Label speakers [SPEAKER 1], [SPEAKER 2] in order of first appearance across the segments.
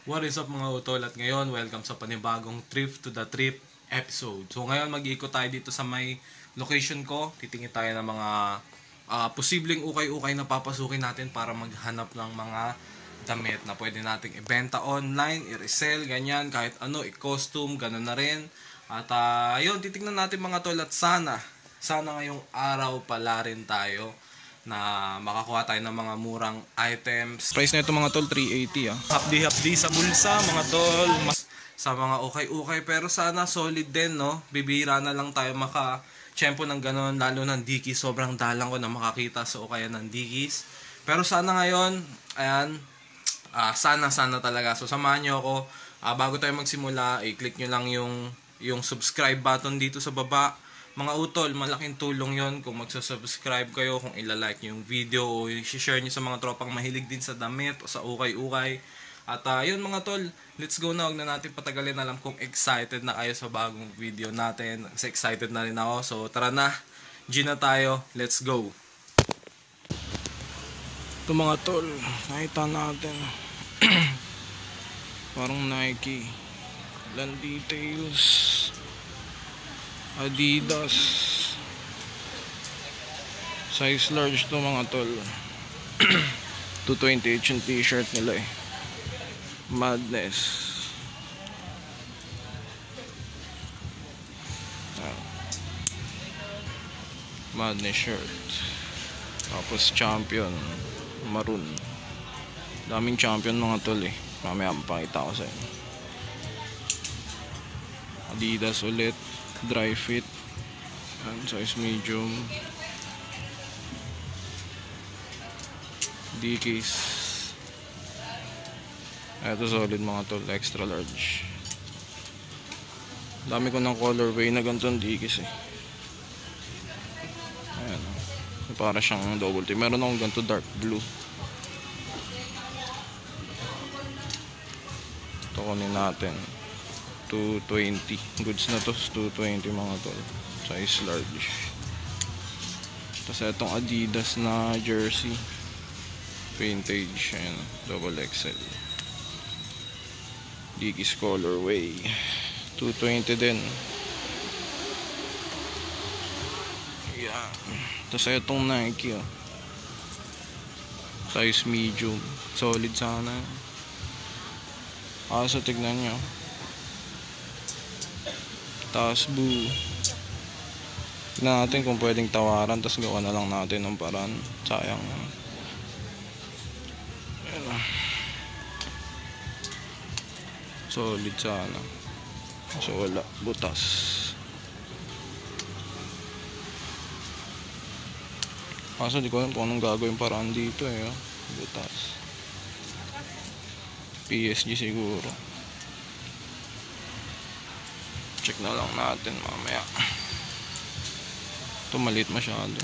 [SPEAKER 1] What is up mga utol, at ngayon welcome sa panibagong Trip to the Trip episode. So ngayon mag-iikot tayo dito sa may location ko. Titingin tayo ng mga posibleng ukay-ukay na papasukin natin para maghanap ng mga damit na pwede nating ibenta online, i-resell, ganyan, kahit ano, i-costume, ganun na rin. At ayun, titingnan natin mga tol, at sana ngayong araw pala rin tayo na makakuha tayo ng mga murang items. Price na ito mga tol, 380 ah. Hapdi-hapdi sa bulsa mga tol, mas sa mga ukay-ukay, pero sana solid din, no? Bibira na lang tayo maka-tsempo ng ganon, lalo ng Dickies. Sobrang dalang ko na makakita sa ukayan ng Dickies. Pero sana ngayon, ayan, sana talaga. So samahan nyo ako. Bago tayo magsimula, i-click nyo lang yung subscribe button dito sa baba. Mga utol, malaking tulong yon kung magsusubscribe kayo, kung ilalike nyo yung video o i-share nyo sa mga tropang mahilig din sa damit o sa ukay-ukay. At yun mga tol, let's go na. Huwag na natin patagalin. Alam kong excited na kayo sa bagong video natin. Kasi excited na rin ako. So tara na, G na tayo. Let's go. Ito mga tol, nakita natin. Parang Nike. Ilan details. Adidas. Size large to mga tol. 220H yung t-shirt nila eh. Madness. Madness shirt. Tapos champion. Maroon. Daming champion mga tol eh. Mamaya mapakita ko sa inyo. Adidas ulit. Dry fit. Size medium. Dickies. Ito solid mga tol, extra large. Dami ko ng colorway na ganitong Dickies eh. Ayan, para siyang double T. Meron akong ganito dark blue. Ito kunin natin 220. Goods na to, 220 mga tol. Size large. Tapos itong Adidas na jersey. Vintage. Ayan, double XL. Dickies colorway. 220 din. Yeah. Tapos itong Nike. Size medium. Solid sana. So tignan nyo. Tapos boo. Tignan natin kung pwedeng tawaran. Tapos gawa na lang natin ng paraan. Sayang. Solid sana. So wala. Butas. Kaso di ko alam kung anong gagawin paraan dito eh. Butas. PSG siguro. Check na lang natin mamaya. Ito maliit masyado.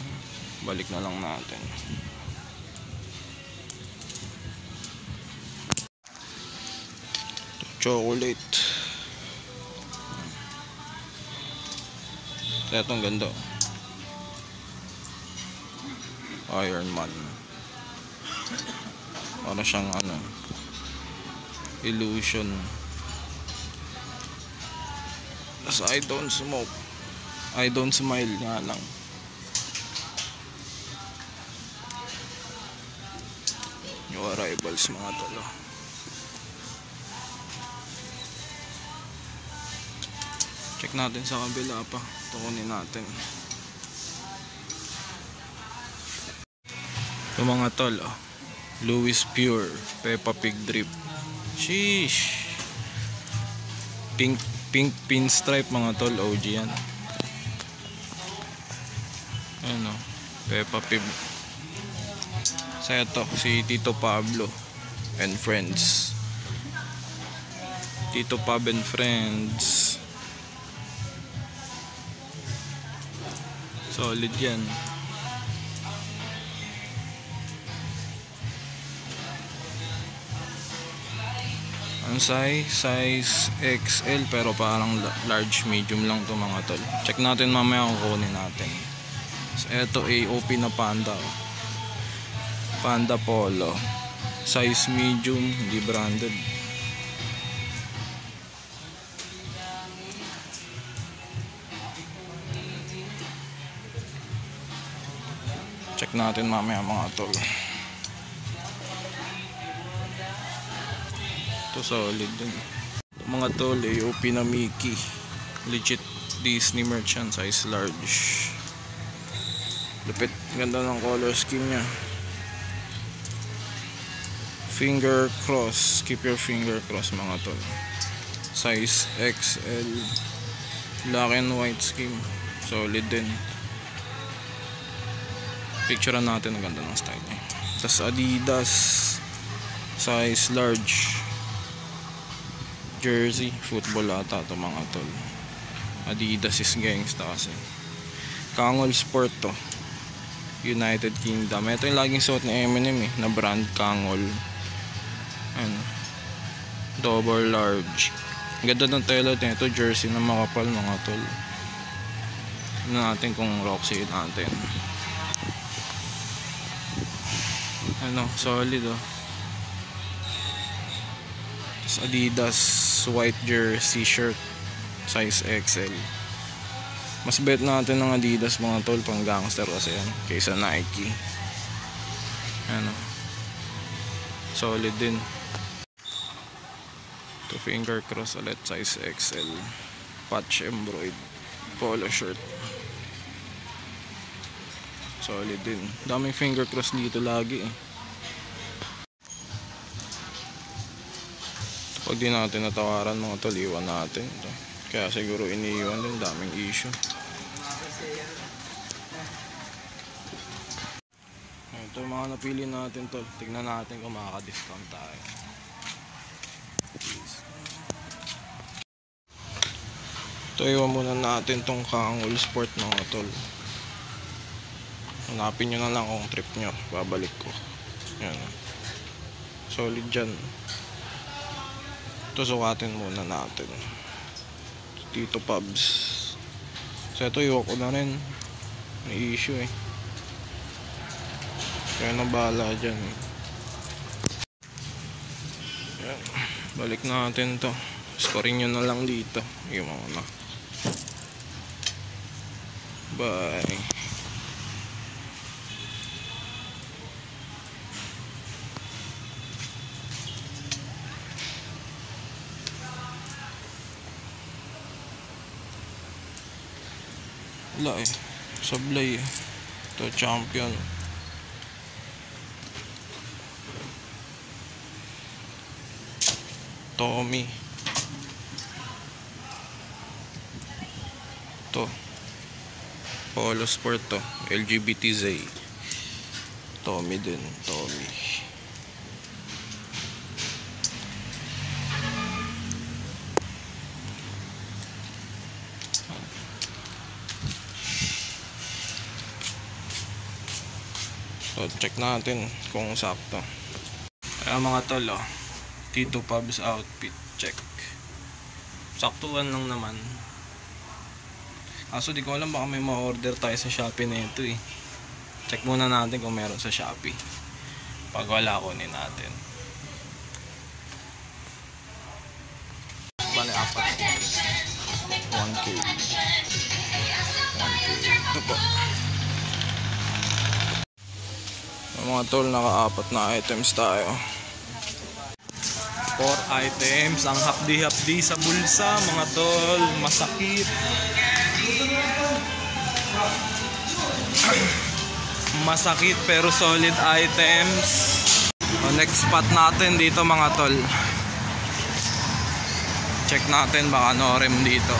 [SPEAKER 1] Balik na lang natin. Chocolate. Itong ganda. Iron Man. Para siyang ano, illusion. Tapos I don't smoke. I don't smile nga lang. New arrivals mga tolo. Check natin sa kabila pa. Tukunin natin. Ito mga tol, Louis Pure Peppa Pig Drip. Sheesh. Pink pinstripe mga tol, OG yan. Ayan Peppa Pig. Sa ito, si Tito Pablo and Friends. Tito Pab and Friends. Solid yan. Ang size XL, pero parang large medium lang to mga tol. Check natin mamaya kung kunin natin. So eto AOP na Panda. Panda Polo. Size medium, hindi branded. check natin mamaya mga tol. Ito solid din. Mga tol, AOP na Mickey. Legit Disney merch yan, size large. Lupit, ganda ng color scheme nya. Finger cross, keep your finger cross mga tol. Size XL, black and white scheme, solid din. Picturean natin, ang ganda ng style niya. Tas Adidas, size large, jersey, football ata to mga tol. Adidas is gangsta kasi. Kangol Sport to, United Kingdom. Ito yung laging suot ni Eminem na brand, Kangol. Ano, double large. Ganda ng tela nito, jersey na makapal mga tol. Tignan natin kung Roxy natin. Ano, solid oh. Adidas white jersey shirt, size XL. Mas bet natin ng Adidas mga tol, pang gangster kasi yan, kaysa Nike. Ano, solid din. To finger cross ulit, size XL, patch embroid, polo shirt, solid din. Daming finger cross dito lagi eh. Pag di natin natawaran mga tol, iwan natin ito. Kaya siguro iniiwan din, daming issue. Ito mga napili natin tol, tignan natin kung makaka-discount tayo. Ito, iwan muna natin tong Kangol Sport mga tol. Hanapin nyo na lang kung trip nyo, babalik ko. Yan, solid dyan. Ito sukatin muna natin. Tito Pubs. So ito iwan ko na rin, may issue eh. Kaya na bahala dyan eh. Yan. Balik natin to. Scoring nyo na lang dito. Iwan ko na. Bye. Wala eh, sablay eh. Ito champion. Tommy. Ito Polo Sport to, LGBTZ. Tommy din, Tommy. So, check natin kung sakto. Ayan mga tol, oh. Tito Pubs outfit, check. Saktuan lang naman. Kaso di ko alam, baka may ma-order tayo sa Shopee na ito eh. Check muna natin kung meron sa Shopee. Pag wala, kunin natin. Bale, 1K. 1K. Ito po. Mga tol, naka-apat na items tayo. 4 items, ang hapdi-hapdi sa bulsa mga tol, masakit. Masakit pero solid items. Next spot natin dito mga tol. Check natin baka no rem dito.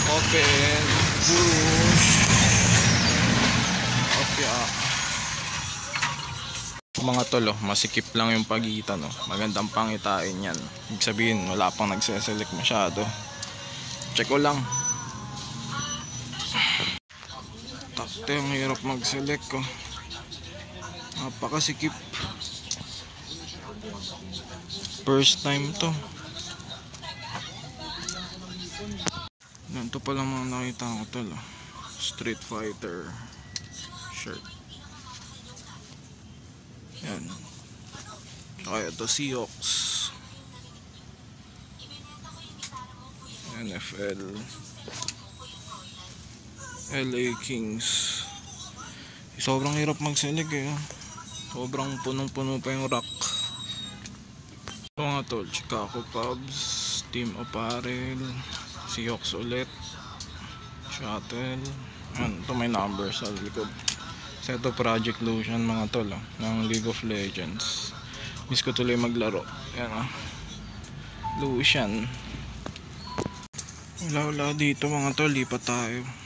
[SPEAKER 1] Open, push. Okay. Mga tol, masikip lang yung pagitan, no? Magandang pangitain yan. Ibig sabihin, wala pang nagseselect masyado. Check ko lang. Takte, ang hirap mag-select ko. Napakasikip. First time to. Ganito pa lang mga nakita ko tol. Street Fighter shirt. Yan. Kaya ito Seahawks. NFL, LA Kings. Sobrang hirap magsilig eh. Sobrang punong-puno pa yung rack. Ito nga tol, Chicago Cubs, Team Apparel, Seahawks ulit, Shuttle. Ito may number sa likod. Ito Project Lucian mga tol ng League of Legends. Miss ko tuloy maglaro. Yan Lucian. Wala dito mga tol, lipat tayo.